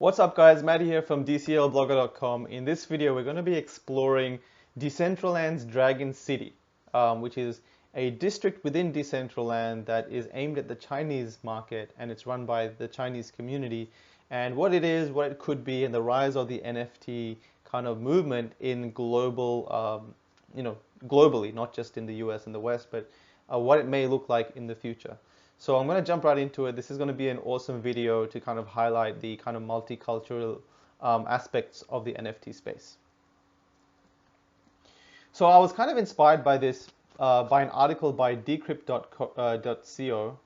What's up guys, Matty here from DCLblogger.com. In this video we're going to be exploring Decentraland's Dragon City, which is a district within Decentraland that is aimed at the Chinese market, and it's run by the Chinese community, and what it is, what it could be, and the rise of the NFT kind of movement in globally, not just in the US and the West, but what it may look like in the future. So I'm going to jump right into it. This is going to be an awesome video to kind of highlight the kind of multicultural aspects of the NFT space. So I was kind of inspired by this, by an article by decrypt.co,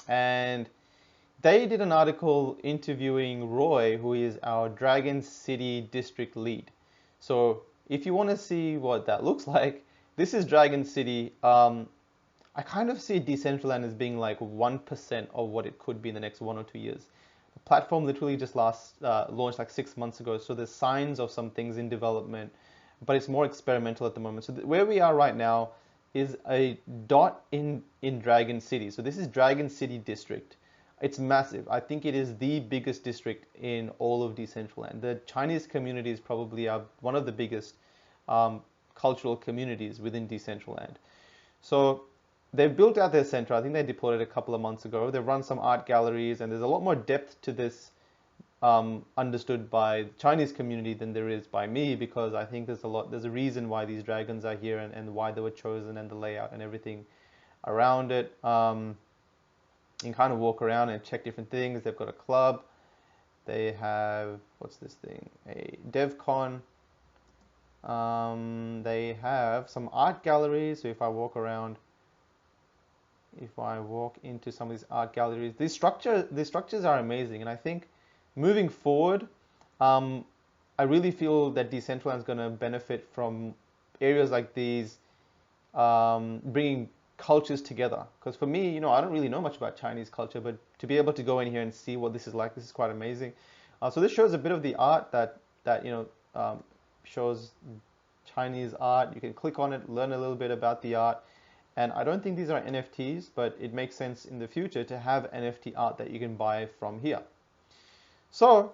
and they did an article interviewing Roy, who is our Dragon City district lead. So if you want to see what that looks like, this is Dragon City. I kind of see Decentraland as being like 1% of what it could be in the next 1 or 2 years. The platform literally just launched like 6 months ago, so there's signs of some things in development, but it's more experimental at the moment. So where we are right now is a dot in Dragon City. So this is Dragon City District. It's massive. I think it is the biggest district in all of Decentraland. The Chinese community is probably one of the biggest cultural communities within Decentraland. So they've built out their center. I think they deployed it a couple of months ago. They've run some art galleries, and there's a lot more depth to this understood by the Chinese community than there is by me, because I think there's a reason why these dragons are here and why they were chosen, and the layout and everything around it. You can kind of walk around and check different things. They've got a club. They have, what's this thing? A DevCon. They have some art galleries. So if I walk into some of these art galleries, these structures are amazing, and I think moving forward, I really feel that Decentraland is going to benefit from areas like these, bringing cultures together. Because for me, I don't really know much about Chinese culture, but to be able to go in here and see what this is like, this is quite amazing. So this shows a bit of the art that shows Chinese art. You can click on it, learn a little bit about the art. And I don't think these are NFTs, but it makes sense in the future to have NFT art that you can buy from here. So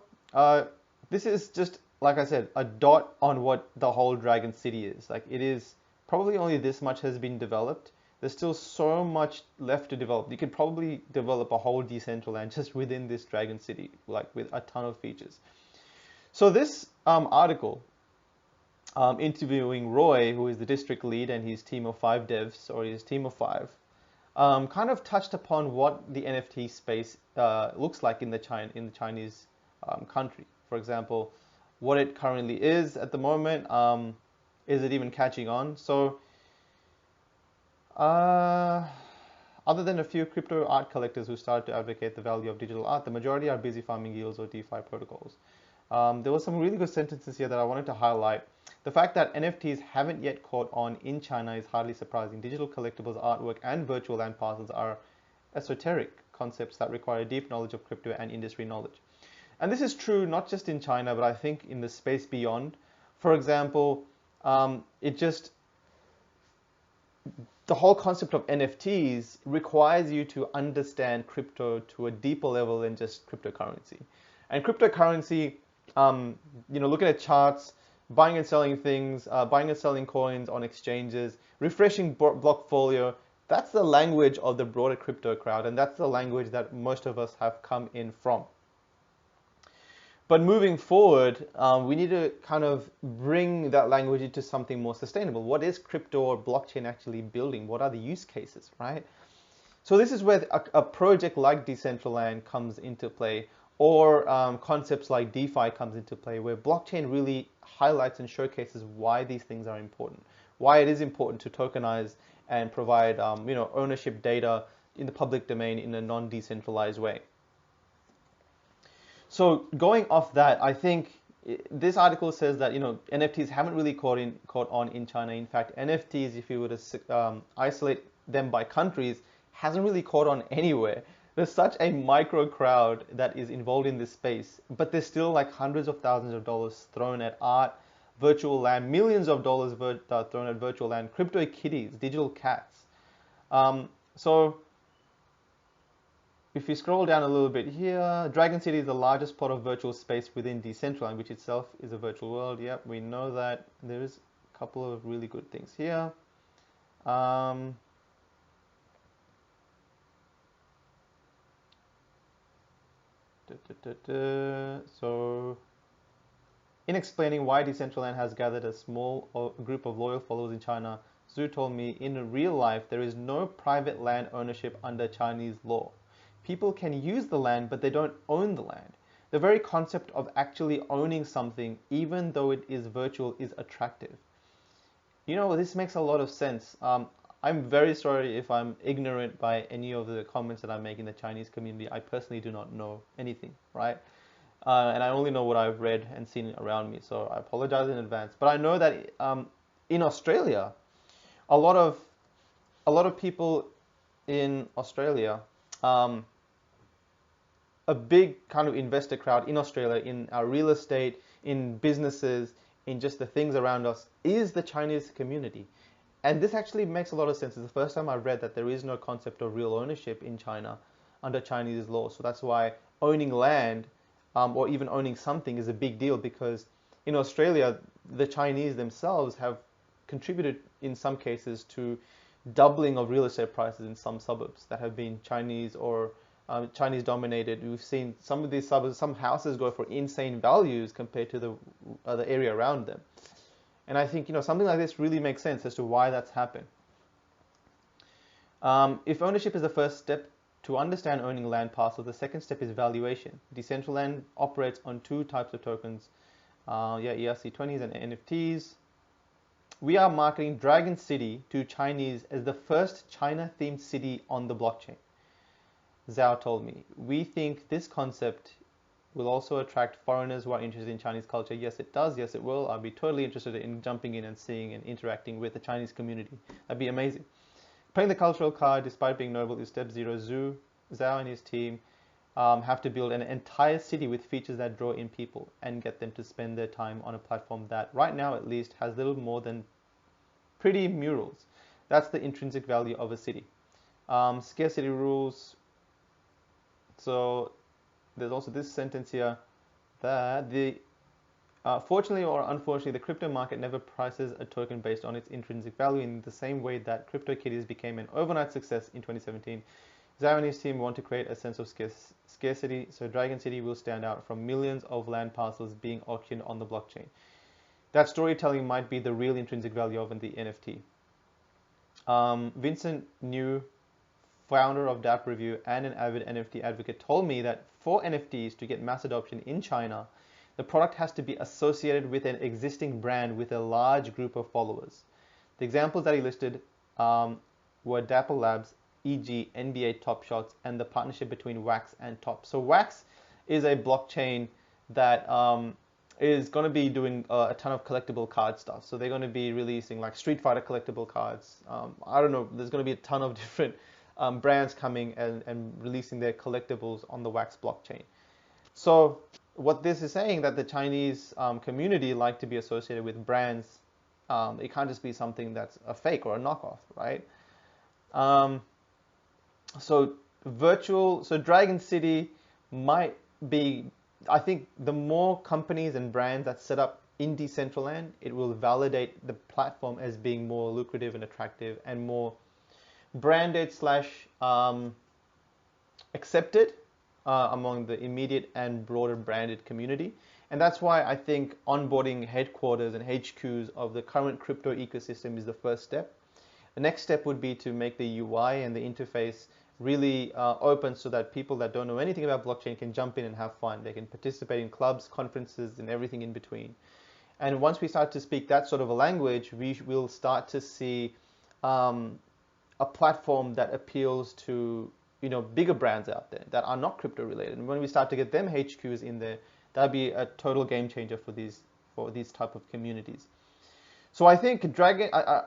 this is just, like I said, a dot on what the whole Dragon City is. Like, it is probably only this much has been developed. There's still so much left to develop. You could probably develop a whole Decentraland just within this Dragon City, like with a ton of features. So this article, interviewing Roy, who is the district lead, and his team of 5 devs, or his team of 5, kind of touched upon what the NFT space looks like in the Chinese country. For example, what it currently is at the moment. Is it even catching on? So, other than a few crypto art collectors who started to advocate the value of digital art, the majority are busy farming yields or DeFi protocols. There were some really good sentences here that I wanted to highlight. The fact that NFTs haven't yet caught on in China is hardly surprising. Digital collectibles, artwork, and virtual land parcels are esoteric concepts that require a deep knowledge of crypto and industry knowledge. And this is true not just in China, but I think in the space beyond. For example, the whole concept of NFTs requires you to understand crypto to a deeper level than just cryptocurrency. And cryptocurrency, looking at charts, buying and selling things, buying and selling coins on exchanges, refreshing Blockfolio, that's the language of the broader crypto crowd, and that's the language that most of us have come in from. But moving forward, we need to kind of bring that language into something more sustainable. What is crypto or blockchain actually building? What are the use cases, right? So this is where a project like Decentraland comes into play, or concepts like DeFi comes into play, where blockchain really highlights and showcases why these things are important, why it is important to tokenize and provide ownership data in the public domain in a non-decentralized way. So going off that, I think this article says that NFTs haven't really caught on in China. In fact, NFTs, if you were to isolate them by countries, hasn't really caught on anywhere. There's such a micro crowd that is involved in this space, but there's still like hundreds of thousands of dollars thrown at art, virtual land, millions of dollars thrown at virtual land, crypto kitties, digital cats. So if you scroll down a little bit here, Dragon City is the largest plot of virtual space within Decentraland, which itself is a virtual world. Yep, we know that. There is a couple of really good things here. Um, So, in explaining why Decentraland has gathered a small group of loyal followers in China, Zhu told me, in real life, there is no private land ownership under Chinese law. People can use the land, but they don't own the land. The very concept of actually owning something, even though it is virtual, is attractive. You know, this makes a lot of sense. I'm very sorry if I'm ignorant by any of the comments that I make in the Chinese community. I personally do not know anything, right? And I only know what I've read and seen around me, so I apologize in advance. But I know that in Australia, a lot of people in Australia, a big kind of investor crowd in Australia, in our real estate, in businesses, in just the things around us, is the Chinese community. And this actually makes a lot of sense. It's the first time I've read that there is no concept of real ownership in China under Chinese law. So that's why owning land or even owning something is a big deal, because in Australia, the Chinese themselves have contributed in some cases to doubling of real estate prices in some suburbs that have been Chinese or Chinese dominated. We've seen some of these suburbs, some houses go for insane values compared to the area around them. And I think, you know, something like this really makes sense as to why that's happened. If ownership is the first step to understand owning land parcels, the second step is valuation. Decentraland operates on two types of tokens, ERC20s and NFTs. We are marketing Dragon City to Chinese as the first China-themed city on the blockchain. Zhao told me, we think this concept will also attract foreigners who are interested in Chinese culture. Yes, it does. Yes, it will. I'll be totally interested in jumping in and seeing and interacting with the Chinese community. That'd be amazing. Playing the cultural card, despite being noble, is step zero. Zhao and his team have to build an entire city with features that draw in people and get them to spend their time on a platform that, right now at least, has little more than pretty murals. That's the intrinsic value of a city. Scarcity rules. So there's also this sentence here that fortunately or unfortunately, the crypto market never prices a token based on its intrinsic value in the same way that CryptoKitties became an overnight success in 2017. Zhao and his team want to create a sense of scarcity, so Dragon City will stand out from millions of land parcels being auctioned on the blockchain. That storytelling might be the real intrinsic value of the NFT. Vincent New, founder of DApp Review and an avid NFT advocate, told me that for NFTs to get mass adoption in China, the product has to be associated with an existing brand with a large group of followers. The examples that he listed were Dapper Labs, e.g. NBA Top Shots, and the partnership between Wax and Top. So Wax is a blockchain that is going to be doing a ton of collectible card stuff. So they're going to be releasing like Street Fighter collectible cards. I don't know, there's going to be a ton of different brands coming and releasing their collectibles on the Wax blockchain. So what this is saying, that the Chinese community like to be associated with brands. It can't just be something that's a fake or a knockoff, right? So Dragon City might be, I think the more companies and brands that set up in Decentraland, it will validate the platform as being more lucrative and attractive and more branded / accepted among the immediate and broader branded community. And that's why I think onboarding headquarters and HQs of the current crypto ecosystem is the first step. The next step would be to make the UI and the interface really open so that people that don't know anything about blockchain can jump in and have fun. They can participate in clubs, conferences, and everything in between. And once we start to speak that sort of a language, we will start to see a platform that appeals to, you know, bigger brands out there that are not crypto related. And when we start to get them HQs in there, that'll be a total game changer for these type of communities. So I think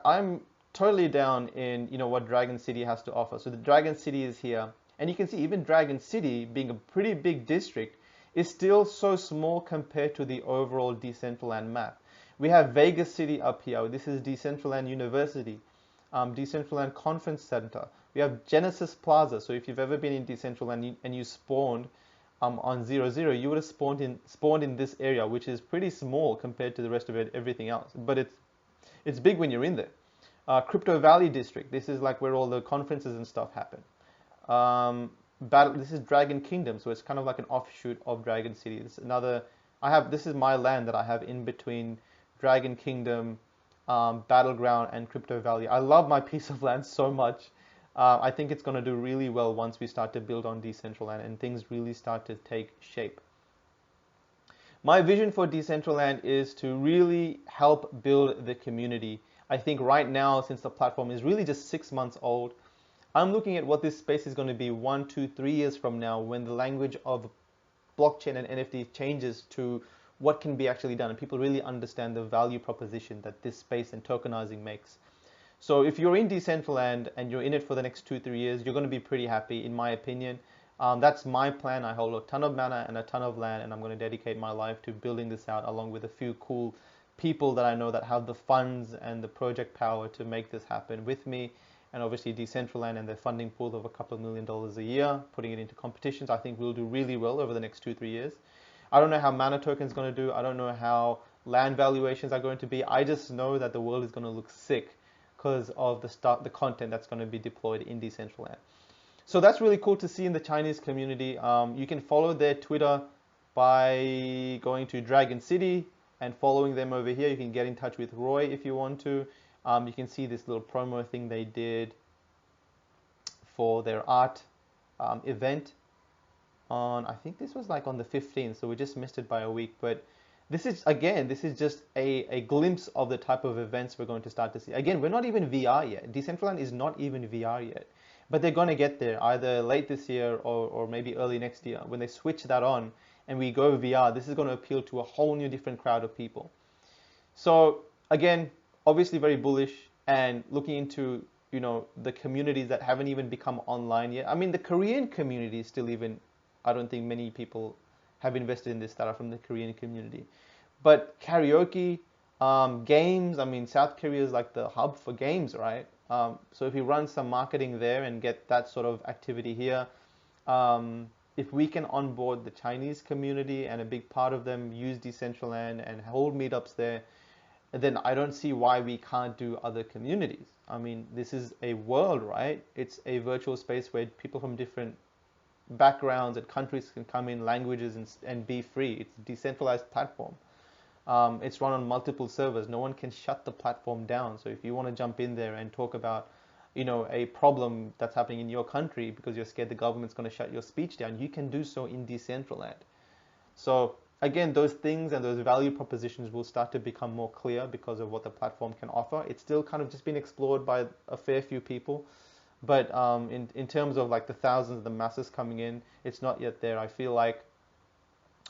I'm totally down in, you know, what Dragon City has to offer. So the Dragon City is here, and you can see even Dragon City, being a pretty big district, is still so small compared to the overall Decentraland map. We have Vegas City up here. This is Decentraland University, Decentraland Conference Center, We have Genesis Plaza. So if you've ever been in Decentraland and you spawned on 0, you would have spawned in this area, which is pretty small compared to the rest of everything else. But it's big when you're in there. Crypto Valley District. This is like where all the conferences and stuff happen. This is Dragon Kingdom, so it's kind of like an offshoot of Dragon City. This is my land that I have in between Dragon Kingdom, Battleground, and Crypto Valley. I love my piece of land so much. I think it's going to do really well once we start to build on Decentraland and things really start to take shape. My vision for Decentraland is to really help build the community. I think right now, since the platform is really just 6 months old, I'm looking at what this space is going to be 1, 2, 3 years from now when the language of blockchain and NFT changes to what can be actually done and people really understand the value proposition that this space and tokenizing makes. So if you're in Decentraland and you're in it for the next 2, 3 years, you're going to be pretty happy, in my opinion. That's my plan. I hold a ton of mana and a ton of land, and I'm going to dedicate my life to building this out along with a few cool people that I know that have the funds and the project power to make this happen with me. And obviously Decentraland and their funding pool of a couple of $1 million a year, putting it into competitions, I think we'll do really well over the next 2, 3 years. I don't know how mana token is going to do. I don't know how land valuations are going to be. I just know that the world is going to look sick because of the content that's going to be deployed in Decentraland. So that's really cool to see in the Chinese community. You can follow their Twitter by going to Dragon City and following them over here. You can get in touch with Roy if you want to. You can see this little promo thing they did for their art event on, I think this was like on the 15th, so we just missed it by a week. But this is just a glimpse of the type of events we're going to start to see. Again, we're not even VR yet. Decentraland is not even VR yet. But they're going to get there either late this year or maybe early next year. When they switch that on and we go VR, this is going to appeal to a whole new different crowd of people. So again, obviously very bullish and looking into, the communities that haven't even become online yet. I mean, the Korean community is still even, I don't think many people have invested in this that are from the Korean community. But karaoke, games, I mean, South Korea is like the hub for games, right? So if we run some marketing there and get that sort of activity here, if we can onboard the Chinese community and a big part of them use Decentraland and hold meetups there, then I don't see why we can't do other communities. I mean, this is a world, right? It's a virtual space where people from different backgrounds and countries can come in, languages, and be free. It's a decentralized platform. It's run on multiple servers. No one can shut the platform down. So if you want to jump in there and talk about, a problem that's happening in your country because you're scared the government's going to shut your speech down, you can do so in Decentraland. So again, those things and those value propositions will start to become more clear because of what the platform can offer. It's still kind of just been explored by a fair few people. But in terms of like the thousands, the masses coming in, it's not yet there. I feel like,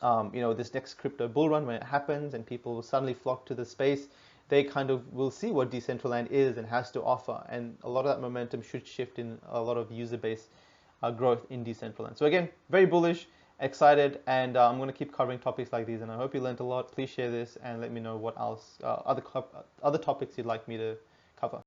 this next crypto bull run, when it happens and people will suddenly flock to the space, they kind of will see what Decentraland is and has to offer. And a lot of that momentum should shift in a lot of user base growth in Decentraland. So again, very bullish, excited, and I'm going to keep covering topics like these. And I hope you learned a lot. Please share this and let me know what else, other topics you'd like me to cover.